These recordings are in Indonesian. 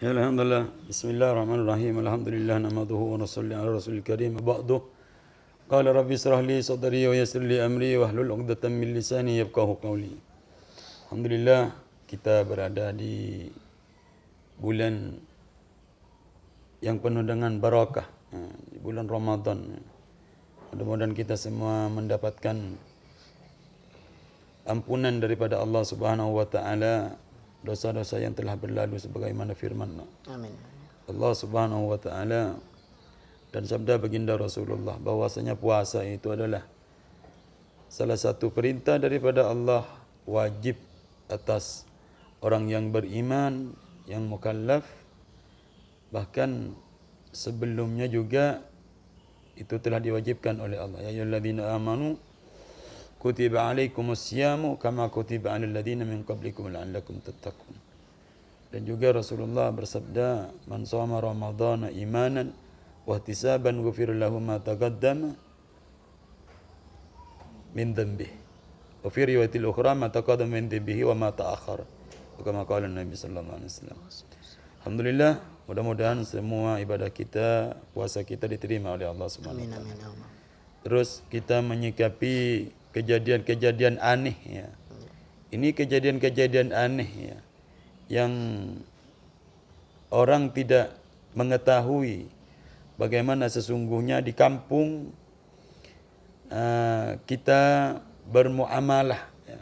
Ya alhamdulillah. Bismillahirrahmanirrahim. Alhamdulillah nahmaduhu wa nusalli ala rasulil karim. Ba'du. Qala rabbi israh li sadri wa yassir li amri wa hlul 'uqdatam min lisani yafqahu qawli. Alhamdulillah kita berada di bulan yang penuh dengan barakah, di bulan Ramadan. Mudah-mudahan kita semua mendapatkan ampunan daripada Allah Subhanahu wa taala dosa-dosa yang telah berlalu sebagaimana firman Amin. Allah Subhanahu wa taala dan sabda baginda Rasulullah bahwasanya puasa itu adalah salah satu perintah daripada Allah, wajib atas orang yang beriman, yang mukallaf. Bahkan sebelumnya juga itu telah diwajibkan oleh Allah. Ya ayyuhalladzina amanu kutiba alaikumus-syamu kama kutiba alal ladzina min qablikum la'allakum tattaqun. Dan juga Rasulullah bersabda, man shoma ramadhana imanan wa ihtisaban ghufira lahu ma taqaddama min dhanbihi. Wa fi riwayatil ukhra ma taqaddama min dhanbihi wa ma ta'akhkhara. Kama qala Nabi sallallahu alaihi wasallam. Alhamdulillah, mudah-mudahan semua ibadah kita, puasa kita diterima oleh Allah Subhanahu wa taala. Terus kita menyikapi kejadian-kejadian aneh ya. Ini kejadian-kejadian aneh ya, yang orang tidak mengetahui bagaimana sesungguhnya di kampung kita bermuamalah ya,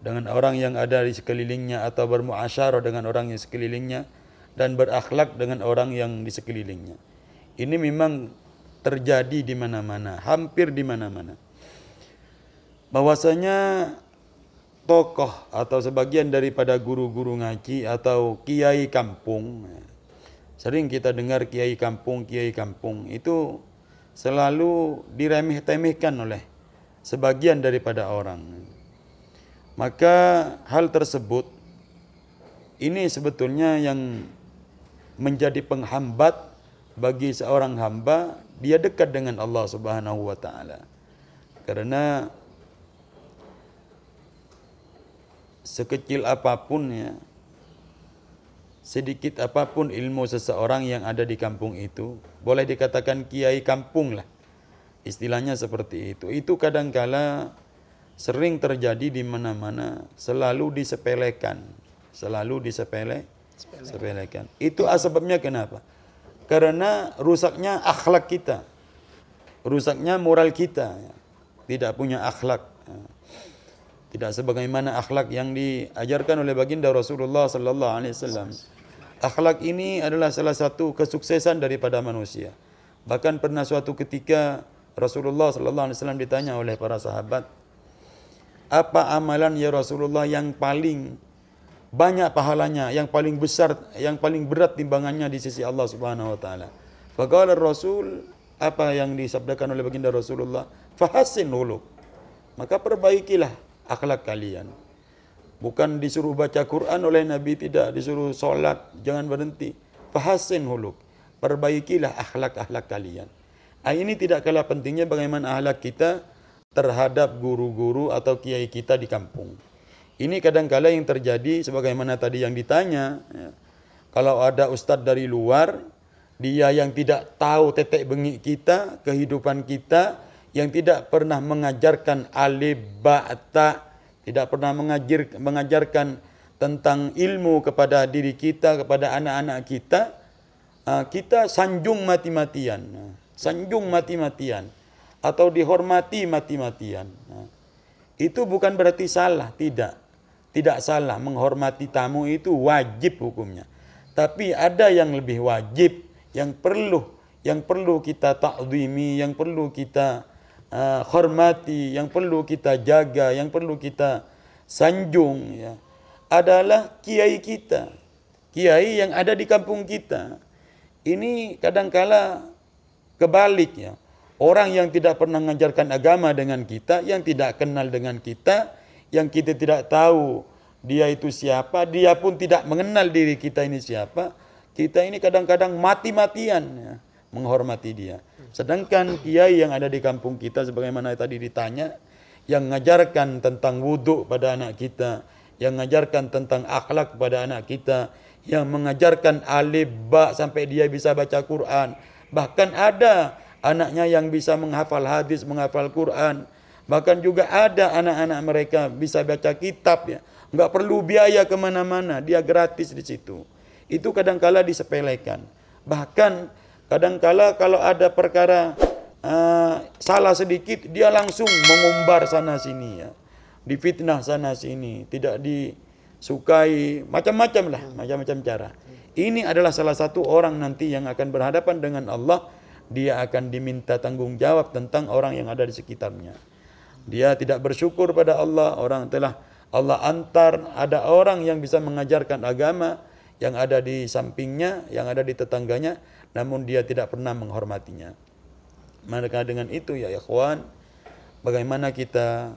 dengan orang yang ada di sekelilingnya, atau bermuasyarah dengan orang yang sekelilingnya, dan berakhlak dengan orang yang di sekelilingnya. Ini memang terjadi di mana-mana, hampir di mana-mana. Bahwasanya tokoh atau sebagian daripada guru-guru ngaji atau kiai kampung, sering kita dengar kiai kampung itu selalu diremeh-temehkan oleh sebagian daripada orang. Maka hal tersebut ini sebetulnya yang menjadi penghambat bagi seorang hamba dia dekat dengan Allah Subhanahu wa taala. Karena sekecil apapun ya, sedikit apapun ilmu seseorang yang ada di kampung itu, boleh dikatakan kiai kampung lah, istilahnya seperti itu. Itu kadangkala sering terjadi di mana-mana, selalu disepelekan, sepelekan. Itu sebabnya kenapa? Karena rusaknya akhlak kita, rusaknya moral kita, ya. Tidak punya akhlak. Tidak sebagaimana akhlak yang diajarkan oleh baginda Rasulullah sallallahu alaihi wasallam. Akhlak ini adalah salah satu kesuksesan daripada manusia. Bahkan pernah suatu ketika Rasulullah sallallahu alaihi wasallam ditanya oleh para sahabat, "Apa amalan ya Rasulullah yang paling banyak pahalanya, yang paling besar, yang paling berat timbangannya di sisi Allah Subhanahu wa taala?" Faqala Rasul, apa yang disabdakan oleh baginda Rasulullah? "Fahassin huluk." Maka perbaikilah akhlak kalian. Bukan disuruh baca Quran oleh Nabi, tidak. Disuruh solat, jangan berhenti. Fahassin huluk. Perbaikilah akhlak-akhlak kalian. Ini tidak kalah pentingnya bagaimana akhlak kita terhadap guru-guru atau kiai kita di kampung. Ini kadang-kala yang terjadi sebagaimana tadi yang ditanya. Ya. Kalau ada ustadz dari luar, dia yang tidak tahu tetek bengik kita, kehidupan kita, yang tidak pernah mengajarkan alif ba ta, tidak pernah mengajarkan tentang ilmu kepada diri kita, kepada anak-anak kita, kita sanjung mati-matian, atau dihormati mati-matian. Itu bukan berarti salah, tidak salah. Menghormati tamu itu wajib hukumnya. Tapi ada yang lebih wajib, yang perlu kita ta'zimi, yang perlu kita hormati, yang perlu kita jaga, yang perlu kita sanjung ya, adalah kiai kita, kiai yang ada di kampung kita. Ini kadangkala kebalik ya. Orang yang tidak pernah mengajarkan agama dengan kita, yang tidak kenal dengan kita, yang kita tidak tahu dia itu siapa, dia pun tidak mengenal diri kita ini siapa, kita ini kadang-kadang mati-matian ya, menghormati dia. Sedangkan kiai yang ada di kampung kita sebagaimana tadi ditanya, yang mengajarkan tentang wudhu pada anak kita, yang mengajarkan tentang akhlak kepada anak kita, yang mengajarkan alif ba sampai dia bisa baca Quran. Bahkan ada anaknya yang bisa menghafal hadis, menghafal Quran. Bahkan juga ada anak-anak mereka bisa baca kitab ya. Enggak perlu biaya kemana-mana, dia gratis di situ. Itu kadangkala disepelekan. Bahkan kadangkala kalau ada perkara salah sedikit, dia langsung mengumbar sana sini ya. Difitnah sana sini, tidak disukai, macam-macam lah, macam-macam cara. Ini adalah salah satu orang nanti yang akan berhadapan dengan Allah. Dia akan diminta tanggung jawab tentang orang yang ada di sekitarnya. Dia tidak bersyukur pada Allah, orang telah Allah antar, ada orang yang bisa mengajarkan agama yang ada di sampingnya, yang ada di tetangganya, namun dia tidak pernah menghormatinya. Maka dengan itu ya ikhwan, bagaimana kita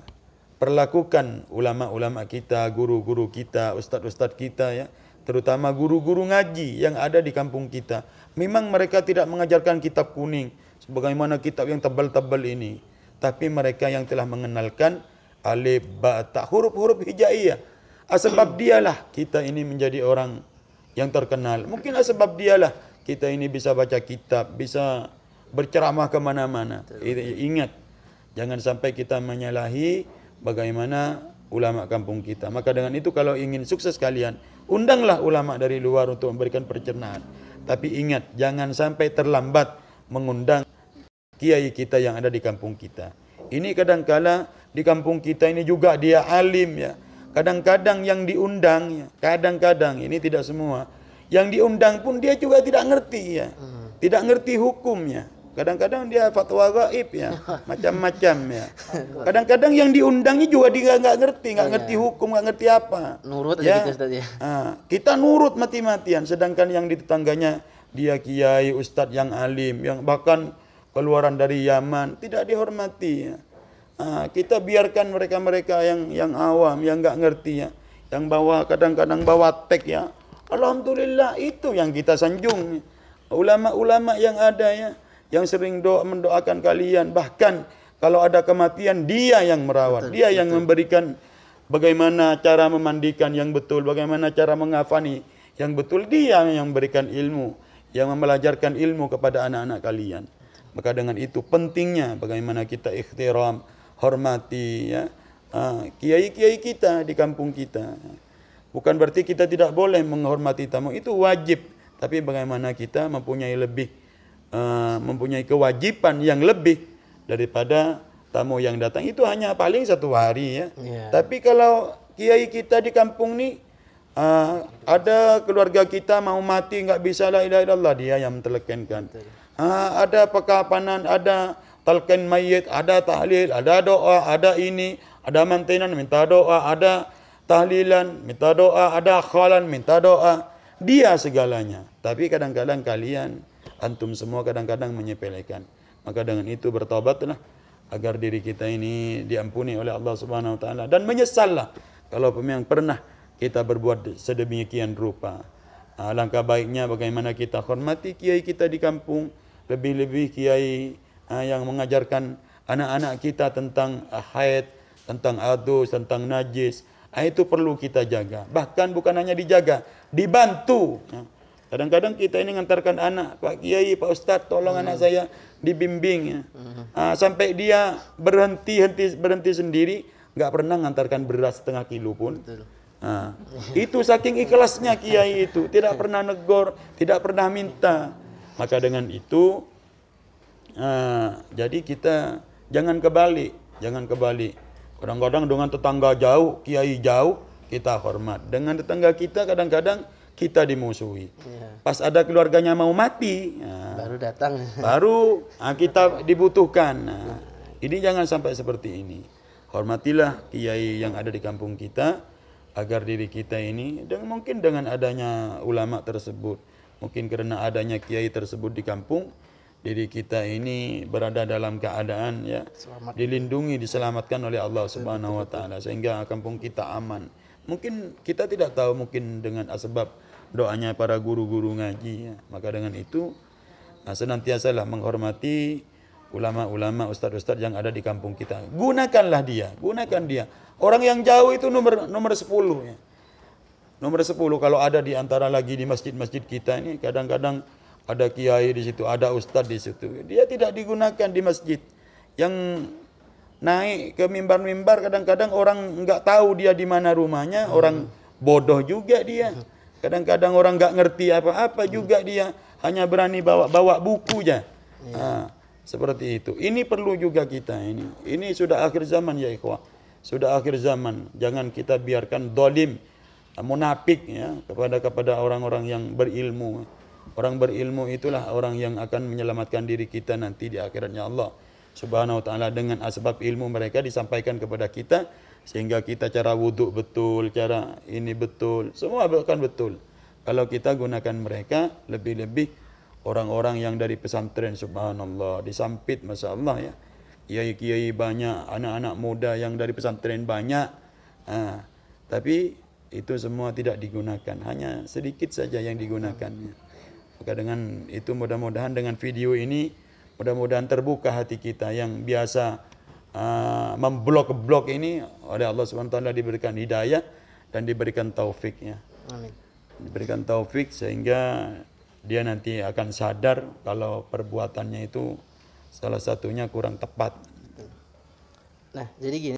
perlakukan ulama-ulama kita, guru-guru kita, ustadz-ustadz kita ya, terutama guru-guru ngaji yang ada di kampung kita. Memang mereka tidak mengajarkan kitab kuning sebagaimana kitab yang tebal-tebal ini, tapi mereka yang telah mengenalkan alif, ba, ta, huruf-huruf hijaiyah. Sebab dialah kita ini menjadi orang yang terkenal. Mungkin sebab dialah kita ini bisa baca kitab, bisa berceramah kemana-mana. Ingat, jangan sampai kita menyalahi bagaimana ulama kampung kita. Maka dengan itu kalau ingin sukses kalian, undanglah ulama dari luar untuk memberikan pencernaan. Tapi ingat, jangan sampai terlambat mengundang kiai kita yang ada di kampung kita. Ini kadangkala di kampung kita ini juga dia alim ya. Kadang-kadang yang diundang ya, kadang-kadang ini tidak semua. Yang diundang pun dia juga tidak ngerti ya. Tidak ngerti hukumnya. Kadang-kadang dia fatwa gaib ya, macam-macam ya. Kadang-kadang yang diundangnya juga dia nggak ngerti hukum, nggak ngerti apa. Nurut ya. aja gitu Ustaz ya. Kita nurut mati-matian, sedangkan yang di tetangganya dia kiai, ustadz yang alim, yang bahkan keluaran dari Yaman, tidak dihormati ya. Kita biarkan mereka-mereka yang awam, yang nggak ngerti ya, yang kadang-kadang bawa tek ya. Alhamdulillah itu yang kita sanjung. Ulama-ulama yang ada ya, yang sering mendoakan kalian, bahkan kalau ada kematian dia yang merawat, dia yang memberikan bagaimana cara memandikan yang betul, bagaimana cara mengafani yang betul, dia yang memberikan ilmu, yang membelajarkan ilmu kepada anak-anak kalian. Maka dengan itu pentingnya bagaimana kita ikhtiram, hormati ya kiai-kiai kita di kampung kita. Bukan berarti kita tidak boleh menghormati tamu, itu wajib, tapi bagaimana kita mempunyai kewajiban yang lebih daripada tamu yang datang. Itu hanya paling 1 hari ya. Tapi kalau kiai kita di kampung ini ada keluarga kita mau mati nggak bisa la ilaha illallah, dia yang mentelekenkan. Ada pekapanan, ada talqin mayit, ada tahlil, ada doa, ada ini, ada mantenan minta doa, ada tahlilan minta doa, ada akhalan minta doa. Dia segalanya. Tapi kadang-kadang kalian antum semua kadang-kadang menyepelekan. Maka dengan itu bertobatlah agar diri kita ini diampuni oleh Allah Subhanahu wa taala, dan menyesallah kalau memang pernah kita berbuat sedemikian rupa. Alangkah baiknya bagaimana kita hormati kiai kita di kampung, lebih-lebih kiai yang mengajarkan anak-anak kita tentang haid, tentang adus, tentang najis. Itu perlu kita jaga. Bahkan bukan hanya dijaga, dibantu. Kadang-kadang kita ini ngantarkan anak, Pak Kiai, Pak Ustadz, tolong anak saya dibimbing ya. Sampai dia berhenti sendiri, nggak pernah ngantarkan beras setengah kilo pun. Itu saking ikhlasnya Kiai itu, tidak pernah negor, tidak pernah minta. Maka dengan itu, jadi kita jangan kebalik. Kadang-kadang dengan tetangga jauh, Kiai jauh, kita hormat. Dengan tetangga kita kadang-kadang kita dimusuhi. Pas ada keluarganya mau mati, baru datang. Baru kita dibutuhkan. Ini jangan sampai seperti ini. Hormatilah kiai yang ada di kampung kita agar diri kita ini, dan mungkin dengan adanya ulama tersebut, mungkin karena adanya kiai tersebut di kampung, diri kita ini berada dalam keadaan ya dilindungi, diselamatkan oleh Allah Subhanahu wa taala, sehingga kampung kita aman. Mungkin kita tidak tahu, mungkin dengan asbab doanya para guru-guru ngaji ya. Maka dengan itu senantiasalah menghormati ulama-ulama, ustadz-ustadz yang ada di kampung kita. Gunakanlah dia, gunakan dia. Orang yang jauh itu nomor 10 ya. Nomor 10 kalau ada di antara lagi di masjid-masjid kita ini, kadang-kadang ada kiai di situ, ada ustadz di situ. Dia tidak digunakan di masjid. Yang naik ke mimbar-mimbar kadang-kadang orang nggak tahu dia di mana rumahnya, orang bodoh juga dia. Kadang-kadang orang nggak ngerti apa-apa juga dia, hanya berani bawa buku aja. Nah, seperti itu. Ini perlu juga kita ini. Ini sudah akhir zaman ya ikhwah. Sudah akhir zaman. Jangan kita biarkan dolim, munafik ya kepada orang-orang yang berilmu. Orang berilmu itulah orang yang akan menyelamatkan diri kita nanti di akhiratnya Allah Subhanahu wa taala, dengan asbab ilmu mereka disampaikan kepada kita sehingga kita cara wudhu betul, cara ini betul, semua akan betul. Kalau kita gunakan mereka, lebih-lebih orang-orang yang dari pesantren, subhanallah, disampit, masya Allah ya. Kiai-kiai banyak, anak-anak muda yang dari pesantren banyak. Tapi itu semua tidak digunakan, hanya sedikit saja yang digunakannya. Maka dengan itu mudah-mudahan dengan video ini, mudah-mudahan terbuka hati kita yang biasa memblok-blok ini oleh Allah SWT diberikan hidayah dan diberikan taufik ya. Amin. Diberikan taufik sehingga dia nanti akan sadar kalau perbuatannya itu salah satunya kurang tepat. Nah, jadi gini.